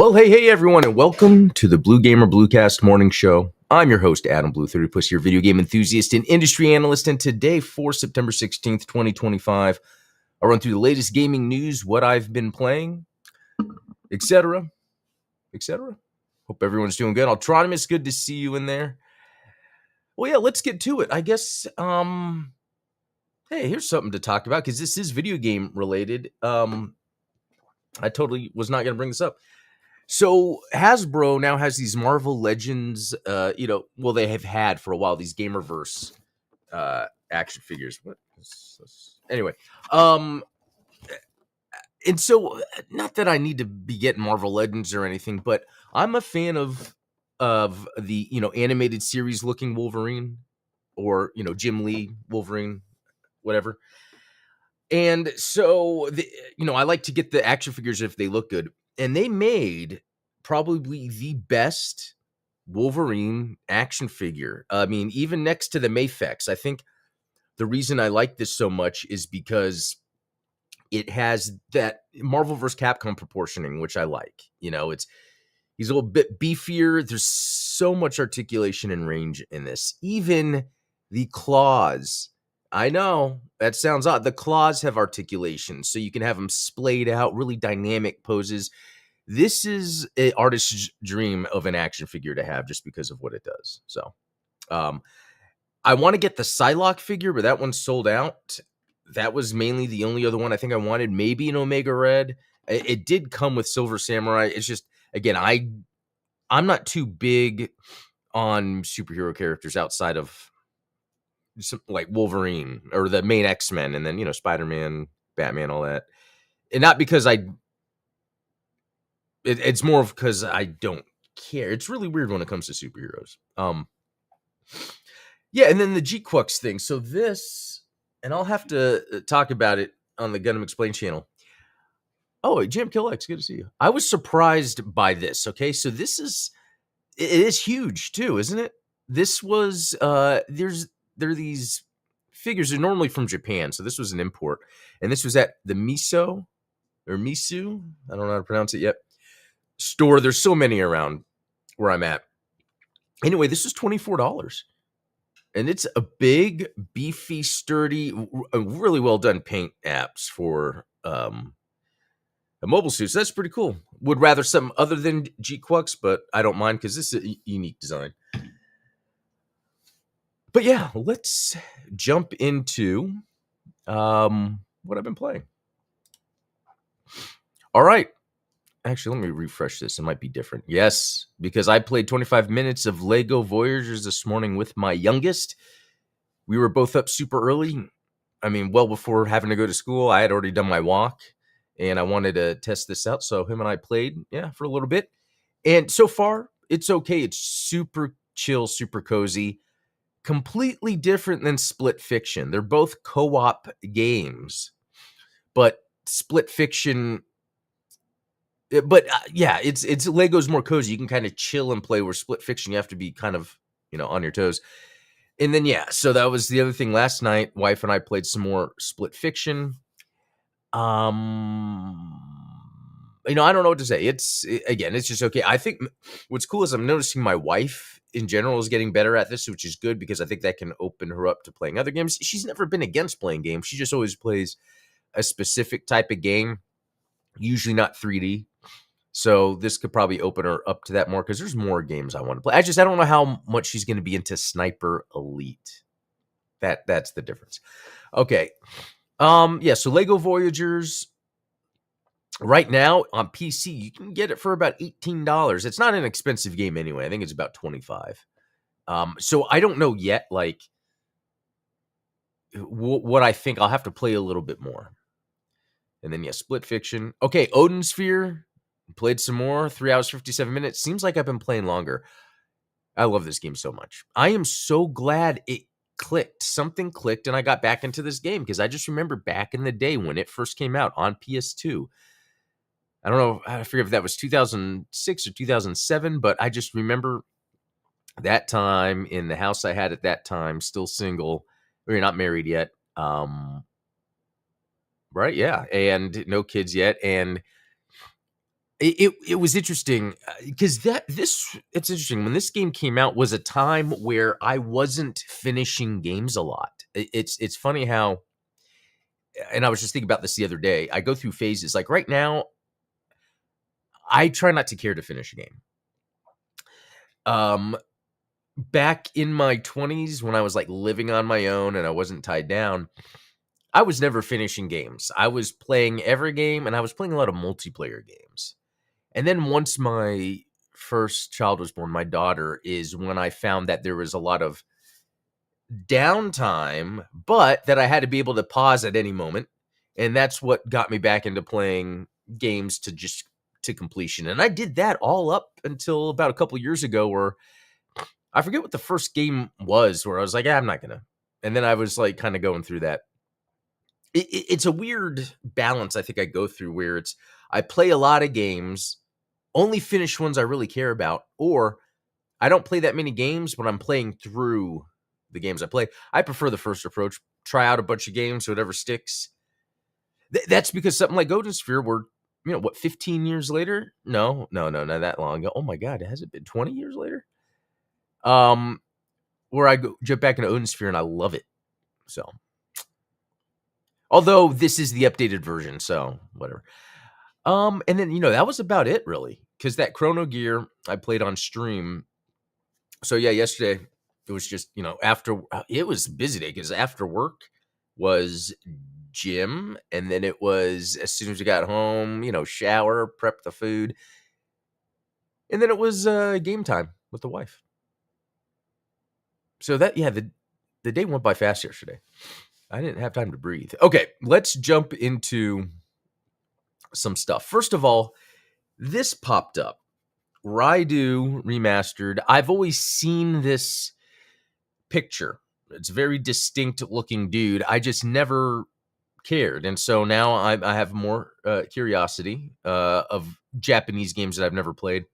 Well, hey, everyone, and welcome to the Blue Gamer Bluecast Morning Show. I'm your host, Adam Blue, 30 plus your video game enthusiast and industry analyst. And today, for September 16th, 2025, I'll run through the latest gaming news, what I've been playing, etc., etc. Hope everyone's doing good. Altronimus, good to see you in there. Well, yeah, let's get to it. I guess, hey, here's something to talk about because this is video game related. I totally was not going to bring this up. So Hasbro now has these Marvel Legends, they have had for a while these Gamerverse action figures. What is this? Anyway, and so not that I need to be getting Marvel Legends or anything, but I'm a fan of the animated series looking Wolverine, or Jim Lee Wolverine, whatever. And so I like to get the action figures if they look good. And they made probably the best Wolverine action figure. I mean, even next to the Mafex. I think the reason I like this so much is because it has that Marvel vs. Capcom proportioning, which I like. He's a little bit beefier. There's so much articulation and range in this. Even the claws. I know that sounds odd. The claws have articulation, so you can have them splayed out, really dynamic poses. This is an artist's dream of an action figure to have just because of what it does. So I want to get the Psylocke figure, but that one's sold out. That was mainly the only other one I think I wanted. Maybe an Omega Red. It did come with Silver Samurai. It's just, again, I'm not too big on superhero characters outside of like Wolverine or the main X-Men, and then Spider-Man, Batman, all that. And not because it's more of because I don't care. It's really weird when it comes to superheroes. Yeah, and then the G-Quux thing. So this, and I'll have to talk about it on the Gundam Explained channel. Oh, Jam Kill X, good to see you. I was surprised by this. Okay, so it is huge too, isn't it? This was there are these figures. They're normally from Japan, so this was an import, and this was at the Miso or Misu. I don't know how to pronounce it yet. Store. There's so many around where I'm at. Anyway, this is $24, and it's a big, beefy, sturdy, really well done paint apps for a mobile suit. So that's pretty cool. Would rather something other than G-Quux, but I don't mind because this is a unique design. But yeah, let's jump into what I've been playing. All right. Actually, let me refresh this. It might be different. Yes, because I played 25 minutes of Lego Voyagers this morning with my youngest. We were both up super early. I mean, well before having to go to school. I had already done my walk, and I wanted to test this out. So him and I played, for a little bit. And so far, it's okay. It's super chill, super cozy. Completely different than Split Fiction. They're both co-op games, but Split Fiction... But it's Lego's more cozy. You can kind of chill and play, where Split Fiction, you have to be kind of, on your toes. And then, so that was the other thing last night. Wife and I played some more Split Fiction. I don't know what to say. It's just okay. I think what's cool is I'm noticing my wife in general is getting better at this, which is good because I think that can open her up to playing other games. She's never been against playing games. She just always plays a specific type of game, usually not 3D. So this could probably open her up to that more because there's more games I want to play. I don't know how much she's going to be into Sniper Elite. That's the difference. Okay. So Lego Voyagers right now on PC, you can get it for about $18. It's not an expensive game anyway. I think it's about $25. So I don't know yet, like what I think. I'll have to play a little bit more. And then Split Fiction. Okay, Odin Sphere. Played some more, 3 hours, 57 minutes. Seems like I've been playing longer. I love this game so much. I am so glad it clicked. Something clicked, and I got back into this game because I just remember back in the day when it first came out on PS2. I don't know, I forget if that was 2006 or 2007, but I just remember that time in the house I had at that time, still single. We're not married yet. Right? Yeah. And no kids yet. And it was interesting because it's interesting when this game came out was a time where I wasn't finishing games a lot. It's funny how, and I was just thinking about this the other day. I go through phases. Like right now, I try not to care to finish a game. Back in my 20s when I was like living on my own and I wasn't tied down, I was never finishing games. I was playing every game and I was playing a lot of multiplayer games. And then once my first child was born, my daughter, is when I found that there was a lot of downtime, but that I had to be able to pause at any moment. And that's what got me back into playing games to completion. And I did that all up until about a couple years ago where I forget what the first game was where I was like, I'm not gonna. And then I was like kind of going through that. It's a weird balance I think I go through where I play a lot of games, only finish ones I really care about, or I don't play that many games, but I'm playing through the games I play. I prefer the first approach. Try out a bunch of games, whatever sticks. That's because something like Golden Sphere, where 15 years later? No, not that long ago. Oh my God, has it been 20 years later? Where I go jump back into Odin Sphere and I love it. So, although this is the updated version, so whatever. And then that was about it really, because that Chrono Gear I played on stream. So yeah, yesterday it was just after it was a busy day because after work was gym, and then it was as soon as we got home, shower, prep the food, and then it was game time with the wife. So that the day went by fast yesterday. I didn't have time to breathe. Okay, let's jump into some stuff. First of all, this popped up. Raidu Remastered. I've always seen this picture. It's a very distinct looking dude. I just never cared. And so now I have more curiosity of Japanese games that I've never played.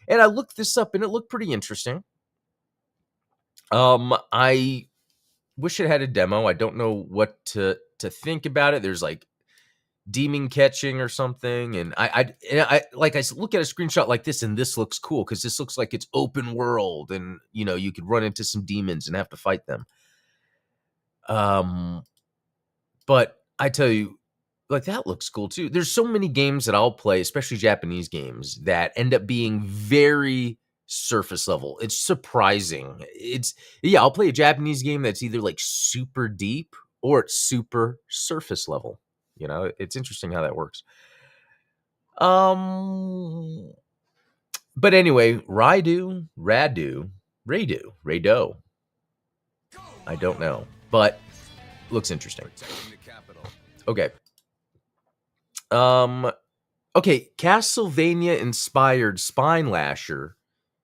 And I looked this up and it looked pretty interesting. I wish it had a demo. I don't know what to think about it. There's like demon catching or something, and I look at a screenshot like this, and this looks cool because this looks like it's open world, and you could run into some demons and have to fight them. But I tell you, like that looks cool too. There's so many games that I'll play, especially Japanese games, that end up being very surface level. It's surprising. I'll play a Japanese game that's either like super deep or it's super surface level. It's interesting how that works. But anyway, Raidu. I don't know, but looks interesting. Okay. Okay, Castlevania inspired Spine Lasher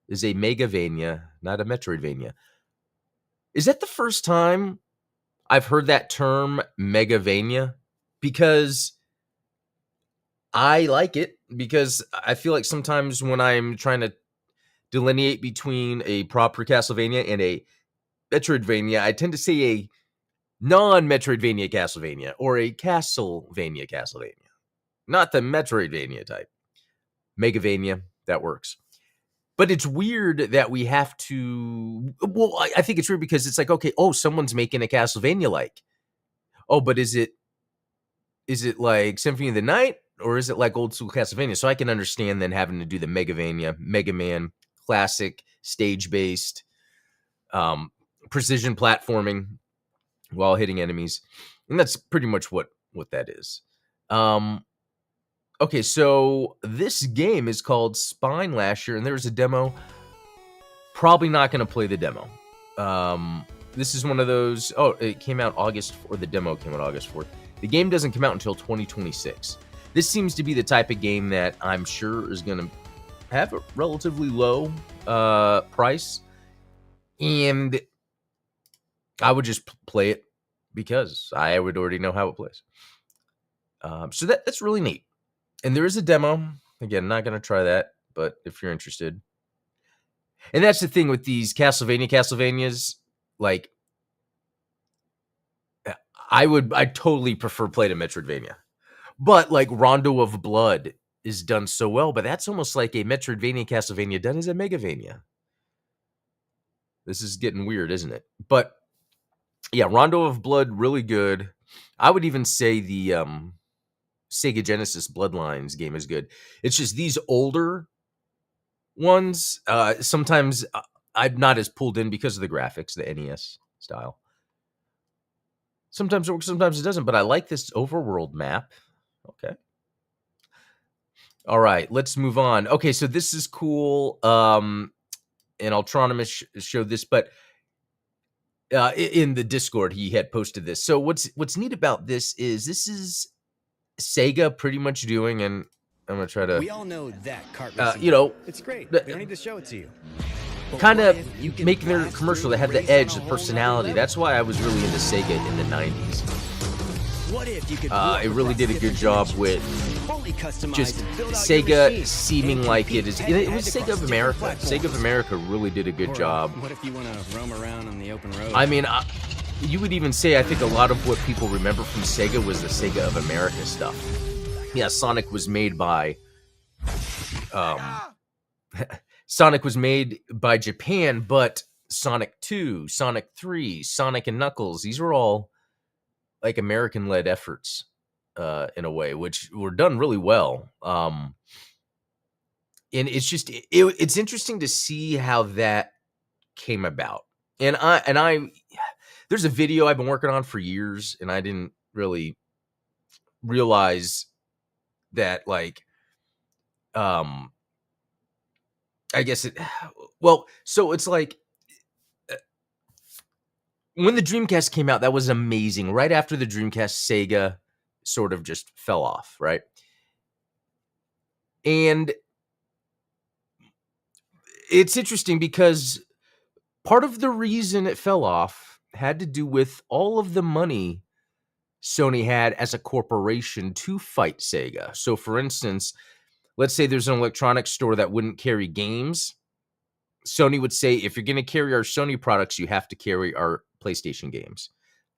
is a Megavania, not a Metroidvania. Is that the first time I've heard that term, Megavania? Because I like it, because I feel like sometimes when I'm trying to delineate between a proper Castlevania and a Metroidvania, I tend to say a non-Metroidvania Castlevania or a Castlevania. Not the Metroidvania type. Megavania, that works. But it's weird that we have to... Well, I think it's weird because it's like, okay, someone's making a Castlevania-like. But is it like Symphony of the Night? Or is it like old school Castlevania? So I can understand then having to do the Megavania, Mega Man, classic, stage-based, precision platforming while hitting enemies. And that's pretty much what that is. Okay, so this game is called Spine Lasher, and there's a demo. Probably not going to play the demo. This is one of those... it came out the demo came out August 4th. The game doesn't come out until 2026. This seems to be the type of game that I'm sure is going to have a relatively low price. And I would just play it because I would already know how it plays. So that's really neat. And there is a demo. Again, not going to try that, but if you're interested. And that's the thing with these Castlevanias, like, I totally prefer playing a Metroidvania. But like Rondo of Blood is done so well, but that's almost like a Metroidvania Castlevania done as a Megavania. This is getting weird, isn't it? But yeah, Rondo of Blood, really good. I would even say the Sega Genesis Bloodlines game is good. It's just these older ones, sometimes I'm not as pulled in because of the graphics, the NES style. Sometimes it works, sometimes it doesn't, but I like this overworld map. Okay. All right, let's move on. Okay, so this is cool. And Ultronimus showed this, but in the Discord, he had posted this. So what's neat about this is Sega pretty much doing, and I'm gonna try to. We all know that cart it's great. We don't need to show it to you. Kind of making their commercial that had the edge, the personality. That's why I was really into Sega in the 90s. What if you could it really did a good job with just Sega seeming like it is. It was Sega of America. Sega of America really did a good job. What if you want to roam around on the open road? I mean, you would even say I think a lot of what people remember from Sega was the Sega of America stuff. Yeah, Sonic was made by Sonic was made by Japan, but Sonic 2, Sonic 3, Sonic and Knuckles, these were all like American-led efforts in a way, which were done really well. And it's just it's interesting to see how that came about. And I there's a video I've been working on for years, and I didn't really realize that, like, I guess so it's like when the Dreamcast came out, that was amazing. Right after the Dreamcast, Sega sort of just fell off, right? And it's interesting because part of the reason it fell off had to do with all of the money Sony had as a corporation to fight Sega. So, for instance, let's say there's an electronics store that wouldn't carry games. Sony would say, if you're going to carry our Sony products, you have to carry our PlayStation games.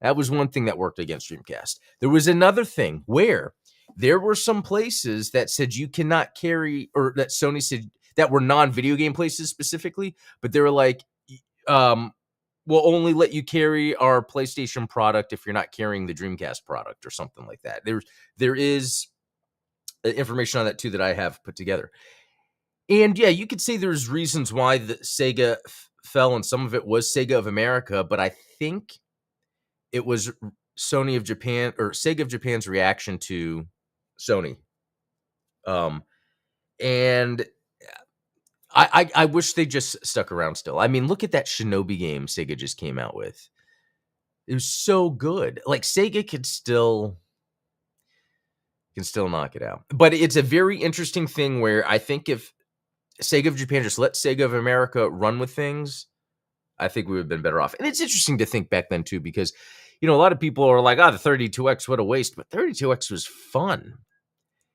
That was one thing that worked against Dreamcast. There was another thing where there were some places that said you cannot carry, or that Sony said that were non-video game places specifically, but they were like, we'll only let you carry our PlayStation product if you're not carrying the Dreamcast product or something like that. There is information on that too that I have put together. And yeah, you could say there's reasons why the Sega fell, and some of it was Sega of America, but I think it was Sony of Japan, or Sega of Japan's reaction to Sony. And I wish they just stuck around still. I mean, look at that Shinobi game Sega just came out with. It was so good. Like, Sega can still knock it out. But it's a very interesting thing where I think if Sega of Japan just let Sega of America run with things, I think we would have been better off. And it's interesting to think back then too, because, a lot of people are like, the 32X, what a waste. But 32X was fun.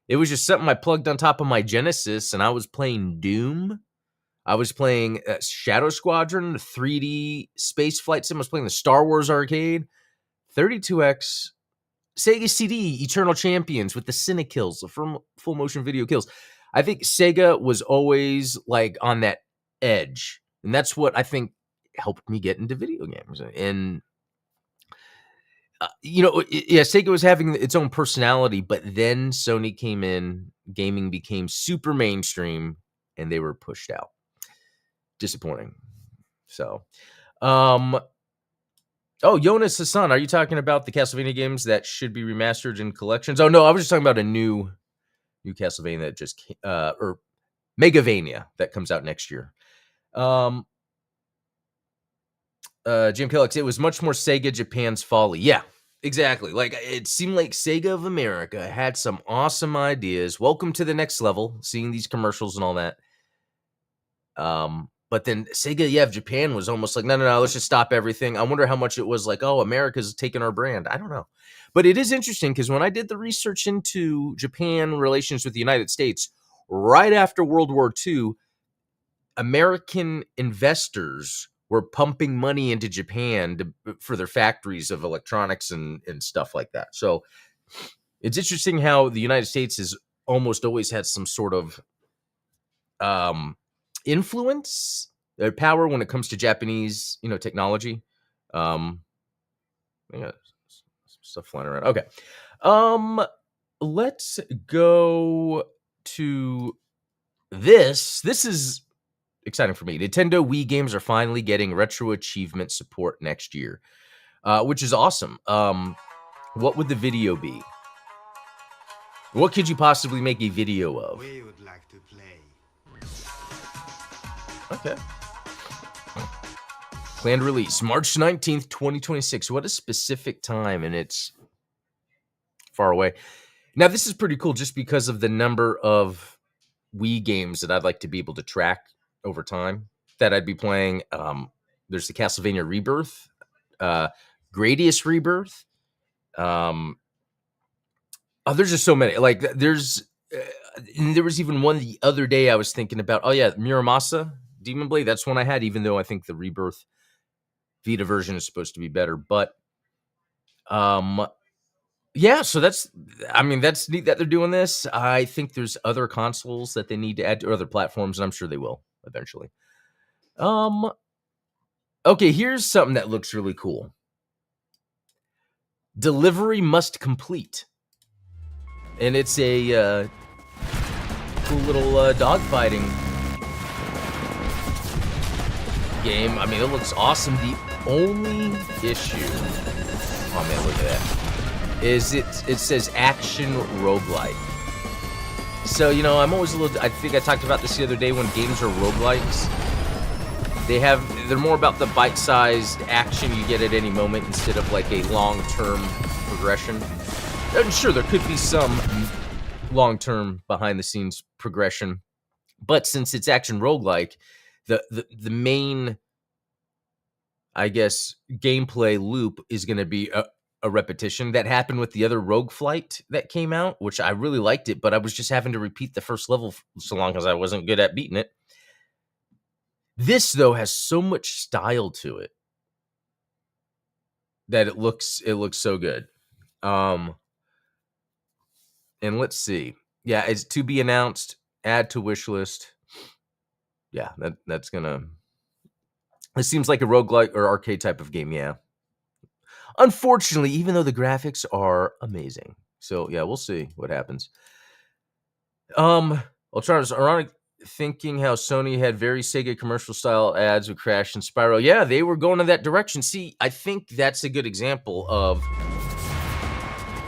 It was just something I plugged on top of my Genesis, and I was playing Doom. I was playing Shadow Squadron, 3D space flight sim. I was playing the Star Wars arcade. 32X, Sega CD, Eternal Champions with the Cine kills, the full motion video kills. I think Sega was always like on that edge. And that's what I think helped me get into video games. And, Sega was having its own personality, but then Sony came in, gaming became super mainstream, and they were pushed out. Disappointing. So, Jonas Hassan, are you talking about the Castlevania games that should be remastered in collections? Oh, no, I was just talking about a new Castlevania that just or Megavania that comes out next year. Jim Kellogg, it was much more Sega Japan's folly. Yeah, exactly. Like, it seemed like Sega of America had some awesome ideas. Welcome to the next level, seeing these commercials and all that. But then Sega of Japan was almost like, no, let's just stop everything. I wonder how much it was like, America's taking our brand. I don't know. But it is interesting because when I did the research into Japan relations with the United States, right after World War II, American investors were pumping money into Japan for their factories of electronics and stuff like that. So it's interesting how the United States is almost always had some sort of influence or power when it comes to Japanese, technology. Um, yeah, stuff flying around. Okay. Um, let's go to this. This is exciting for me. Nintendo Wii games are finally getting retro achievement support next year, which is awesome. What would the video be? What could you possibly make a video of? We would like to play. Okay. Planned release, March 19th, 2026. What a specific time, and it's far away. Now, this is pretty cool just because of the number of Wii games that I'd like to be able to track over time that I'd be playing. There's the Castlevania Rebirth, Gradius Rebirth. There's just so many. Like, there was even one the other day I was thinking about. Oh, yeah, Muramasa Demon Blade. That's one I had, even though I think the Rebirth Vita version is supposed to be better. But, yeah, so that's neat that they're doing this. I think there's other consoles that they need to add to other platforms, and I'm sure they will eventually. Okay, here's something that looks really cool. Delivery must complete. And it's a cool little dogfighting game. I mean, it looks awesome. The only issue, oh man, look at that, is it says action roguelike. So, I'm always I think I talked about this the other day when games are roguelikes. They're more about the bite-sized action you get at any moment instead of like a long-term progression. And sure, there could be some long-term behind-the-scenes progression, but since it's action roguelike, the main, I guess, gameplay loop is going to be a repetition. That happened with the other Rogueflight that came out, which I really liked it, but I was just having to repeat the first level so long as I wasn't good at beating it. This, though, has so much style to it that it looks so good. And let's see. Yeah, it's to be announced. Add to wish list. Yeah, that's gonna. It seems like a roguelike or arcade type of game. Yeah. Unfortunately, even though the graphics are amazing, so yeah, we'll see what happens. Alternative ironic thinking how Sony had very Sega commercial style ads with Crash and Spyro. Yeah, they were going in that direction. See, I think that's a good example of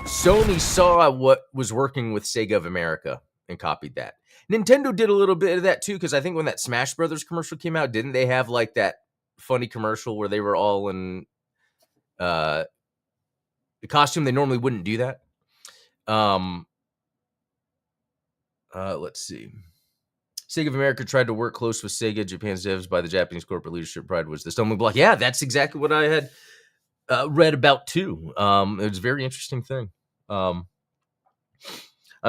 Sony saw what was working with Sega of America and copied that. Nintendo did a little bit of that too, because I think when that Smash Brothers commercial came out, didn't they have like that funny commercial where they were all in the costume? They normally wouldn't do that. Let's see. Sega of America tried to work close with Sega Japan's devs by the Japanese corporate leadership. Pride was the stumbling block. Yeah, that's exactly what I had read about too. It was a very interesting thing. I'm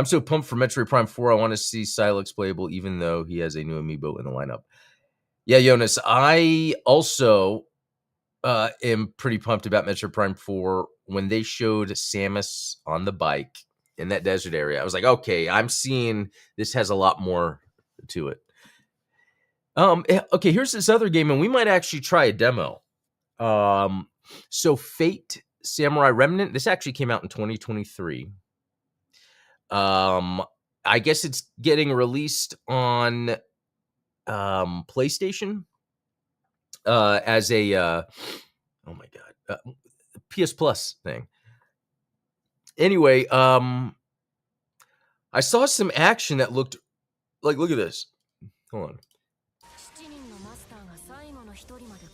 so pumped for Metroid Prime 4. I want to see Silex playable, even though he has a new amiibo in the lineup. Yeah, Jonas, I also am pretty pumped about Metroid Prime 4. When they showed Samus on the bike in that desert area, I was like, okay, I'm seeing this has a lot more to it. Okay, here's this other game, and we might actually try a demo. So Fate Samurai Remnant, this actually came out in 2023. I guess it's getting released on PlayStation as a oh my god, PS Plus thing. Anyway, I saw some action that looked like, look at this. Hold on.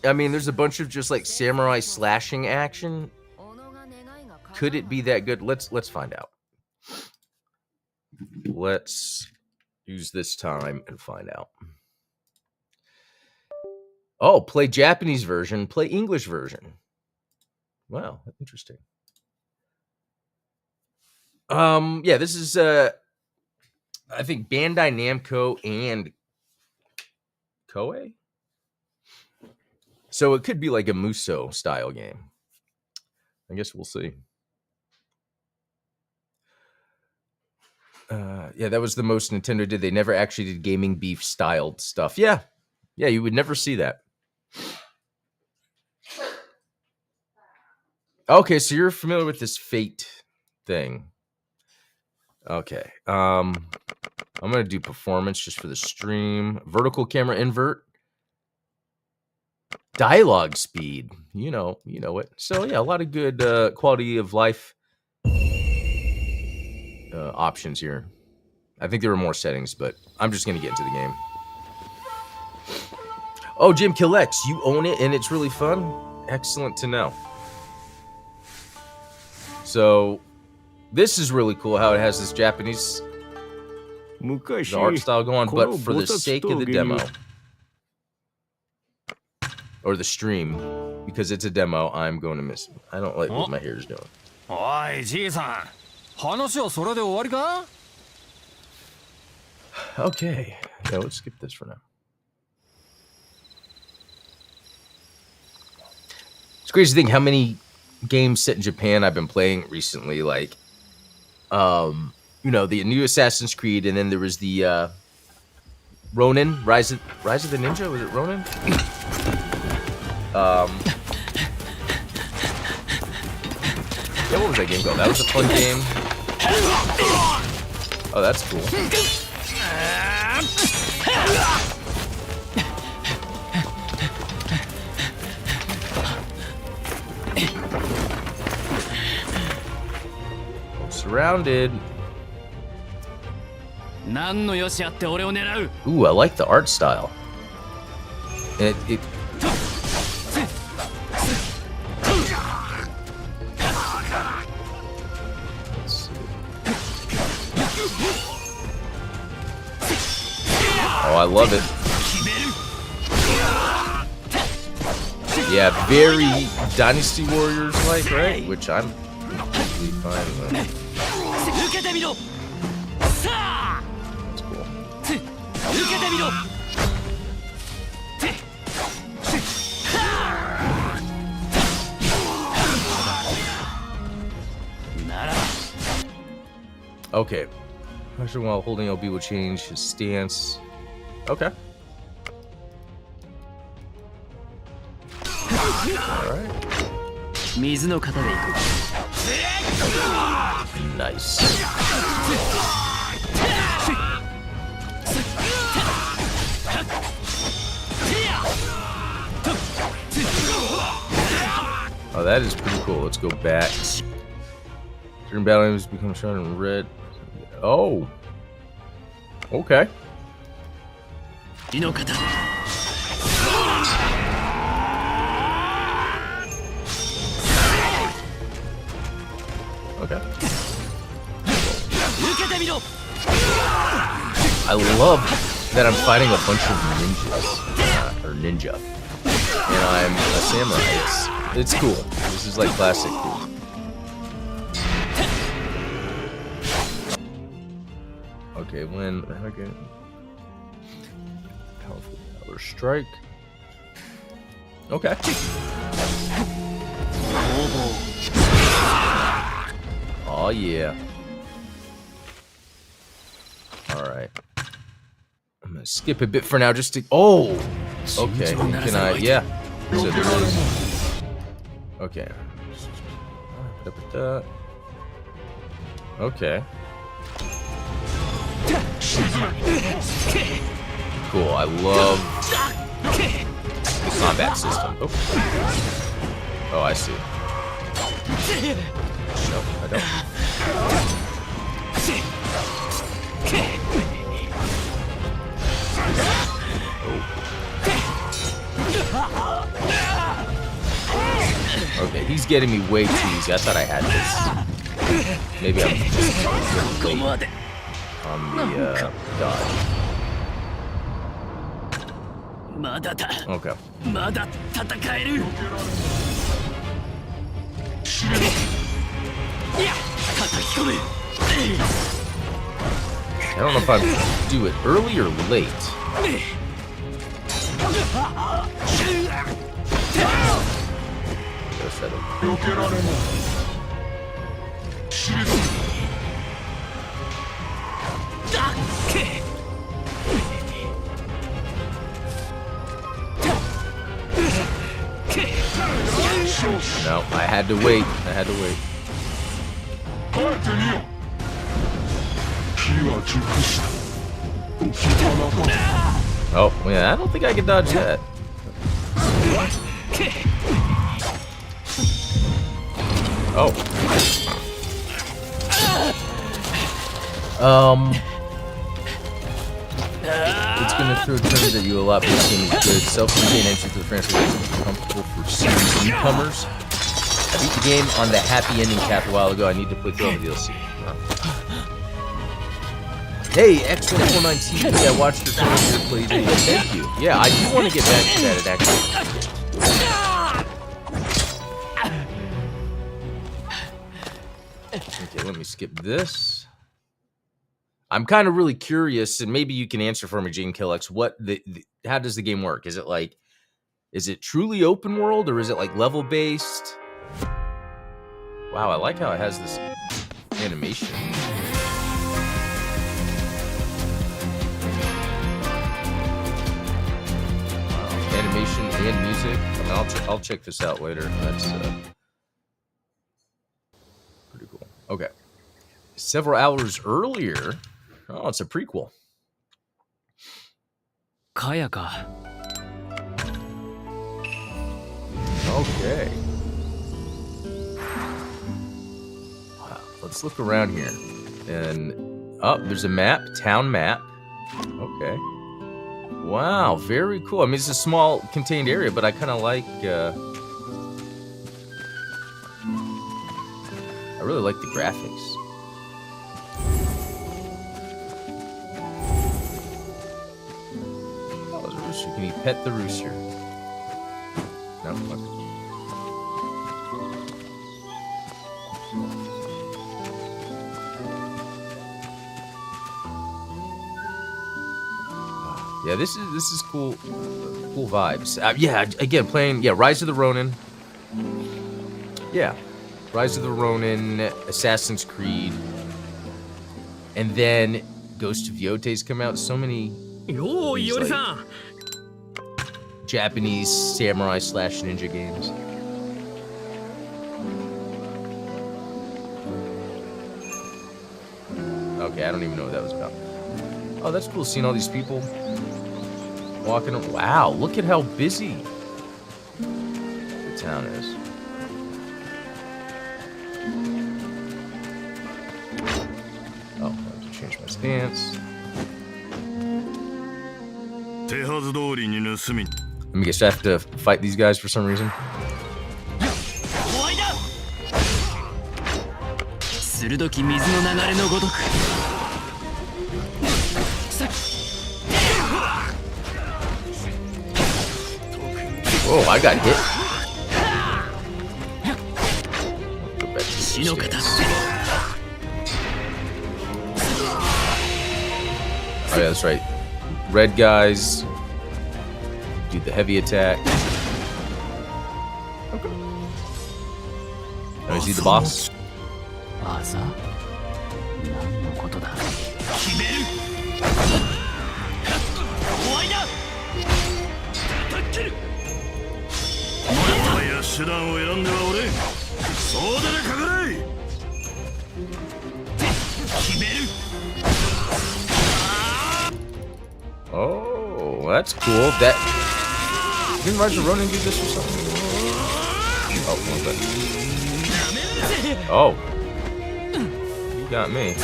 I mean, there's a bunch of just like samurai slashing action. Could it be that good? Let's find out. Let's use this time and find out. Oh, play Japanese version, play English version. Wow, interesting. Yeah, this is I think Bandai Namco and Koei. So it could be like a Muso style game. I guess we'll see. Yeah, Yeah, that was the most Nintendo did. They never actually did gaming beef styled stuff. Yeah. Yeah, you would never see that. Okay, so you're familiar with this Fate thing. Okay. I'm gonna do performance just for the stream. Vertical camera invert. Dialogue speed. You know it. So yeah, a lot of good quality of life options here. I think there were more settings, but I'm just gonna get into the game. Oh, Jim Killex, you own it and it's really fun? Excellent to know. So, this is really cool how it has this Japanese the art style going, but for the sake of the demo, or the stream, because it's a demo, I'm going to miss it. I don't like what my hair is doing. Okay, yeah, let's skip this for now. It's crazy to think how many games set in Japan I've been playing recently, like, you know, the new Assassin's Creed, and then there was the Ronin, Rise of the Ninja. Was it Ronin? Yeah, what was that game called? That was a fun game. Oh, that's cool. Surrounded. Ooh, I like the art style. It Oh, I love it. Yeah, very Dynasty Warriors like, right? Which I'm completely fine with. That's cool. Okay. Pressure while holding LB will change his stance. Okay. Alright. Nice. Oh, that is pretty cool. Let's go back. During battle enemies become shown in red. Oh. Okay. Okay. I love that I'm fighting a bunch of ninjas. Or ninja. And I'm a samurai. It's cool. This is like classic cool. Okay, when okay. Powerful power strike. Okay. Oh yeah. Alright. I'm gonna skip a bit for now just to okay. Can I yeah. So there is okay. Okay. Cool, I love the combat system. Oh, I see. No, I don't. Okay, he's getting me way too easy. I thought I had this. Maybe I'm just late on the dodge. Okay. I don't know if I do it early or late. had to wait. I had to wait. Oh, yeah, I don't think I can dodge that. Oh. It's gonna throw terms at you a lot, but this game is good. Self-contained entry to the franchise is comfortable for series newcomers. I beat the game on the happy ending cap a while ago. I need to play through all the DLC. Hey, X1419, I watched your playthrough. Thank you. Yeah, I do want to get back to that. It actually. Okay, let me skip this. I'm kind of really curious, and maybe you can answer for me, Gene Killex. How does the game work? Is it truly open world, or is it like level based? Wow, I like how it has this animation. Wow, animation and music. I mean, I'll check this out later. That's pretty cool. Okay, several hours earlier. Oh, it's a prequel. Kayaka. Okay. Wow. Let's look around here. And there's a map, town map. Okay. Wow, very cool. I mean, it's a small contained area, but I kind of like I really like the graphics. Can you pet the rooster? No? Okay. Yeah, this is cool. Cool vibes. Yeah, again, playing. Yeah, Rise of the Ronin. Yeah, Rise of the Ronin, Assassin's Creed, and then Ghost of Yote's come out. So many. Yo, Yori-san. Japanese samurai / ninja games. Okay, I don't even know what that was about. Oh, that's cool, seeing all these people walking around. Wow, look at how busy the town is. Oh, I have to change my stance. Let me guess, I have to fight these guys for some reason. Whoa, I got hit. Go back to the stance. Oh yeah, that's right. Red guys do the heavy attack. Okay. Now is he the boss? Oh, that's cool. That didn't Rise of Ronin do this or something? Oh, one second. Oh, you got me.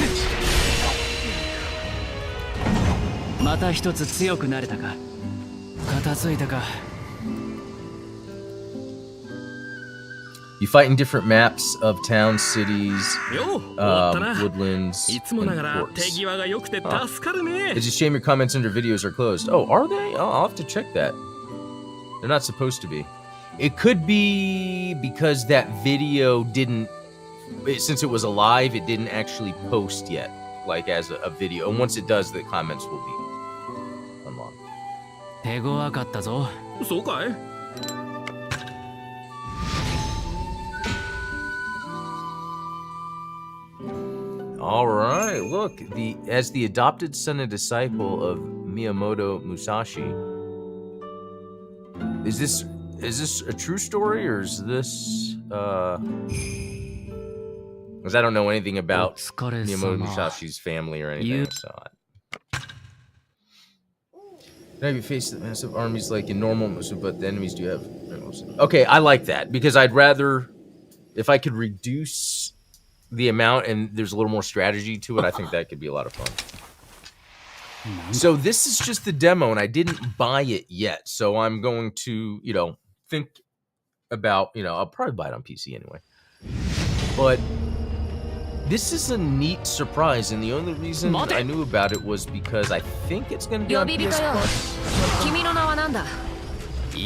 また一つ強くなれたか。片付いたか。You fight in different maps of towns, cities, woodlands, and forts. It's a shame your comments under videos are closed. Oh, are they? Oh, I'll have to check that. They're not supposed to be. It could be because that video didn't, since it was alive, it didn't actually post yet, like as a video. And once it does, the comments will be unlocked. 手強かったぞ。そうかい? All right, look, as the adopted son and disciple of Miyamoto Musashi. Is this a true story, or is this Because I don't know anything about Miyamoto お疲れ様。 Musashi's family or anything. So, have you faced the massive armies like in normal Musou, but the enemies do have. Okay, I like that because I'd rather if I could reduce the amount and there's a little more strategy to it. I think that could be a lot of fun. So this is just the demo, and I didn't buy it yet. So I'm going to, think about, I'll probably buy it on PC anyway. But this is a neat surprise, and the only reason I knew about it was because I think it's going to be on PS Plus. 君の名は何だ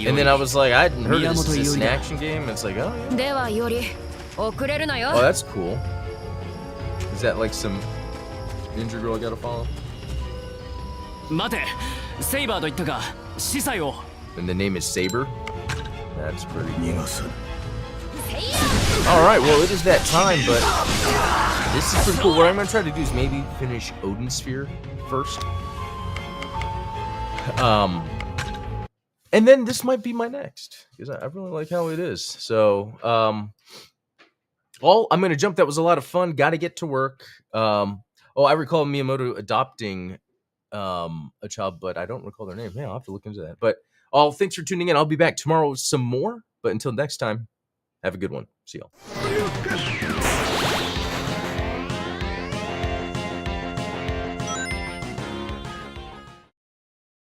And then I was like, I hadn't heard of this. Is this an action game? And it's like, oh, yeah. ではより遅れるなよ Oh, that's cool. Is that like some ninja girl I gotta follow? 待て、セイバーと言ったが、司祭を。 And the name is Saber? That's pretty cool. Alright, well, it is that time, but this is pretty cool. What I'm gonna try to do is maybe finish Odin Sphere first. And then this might be my next, because I really like how it is. So, I'm gonna jump. That was a lot of fun. Got to get to work. I recall Miyamoto adopting a child, but I don't recall their name. Man, I'll have to look into that. But thanks for tuning in. I'll be back tomorrow with some more. But until next time, have a good one. See y'all.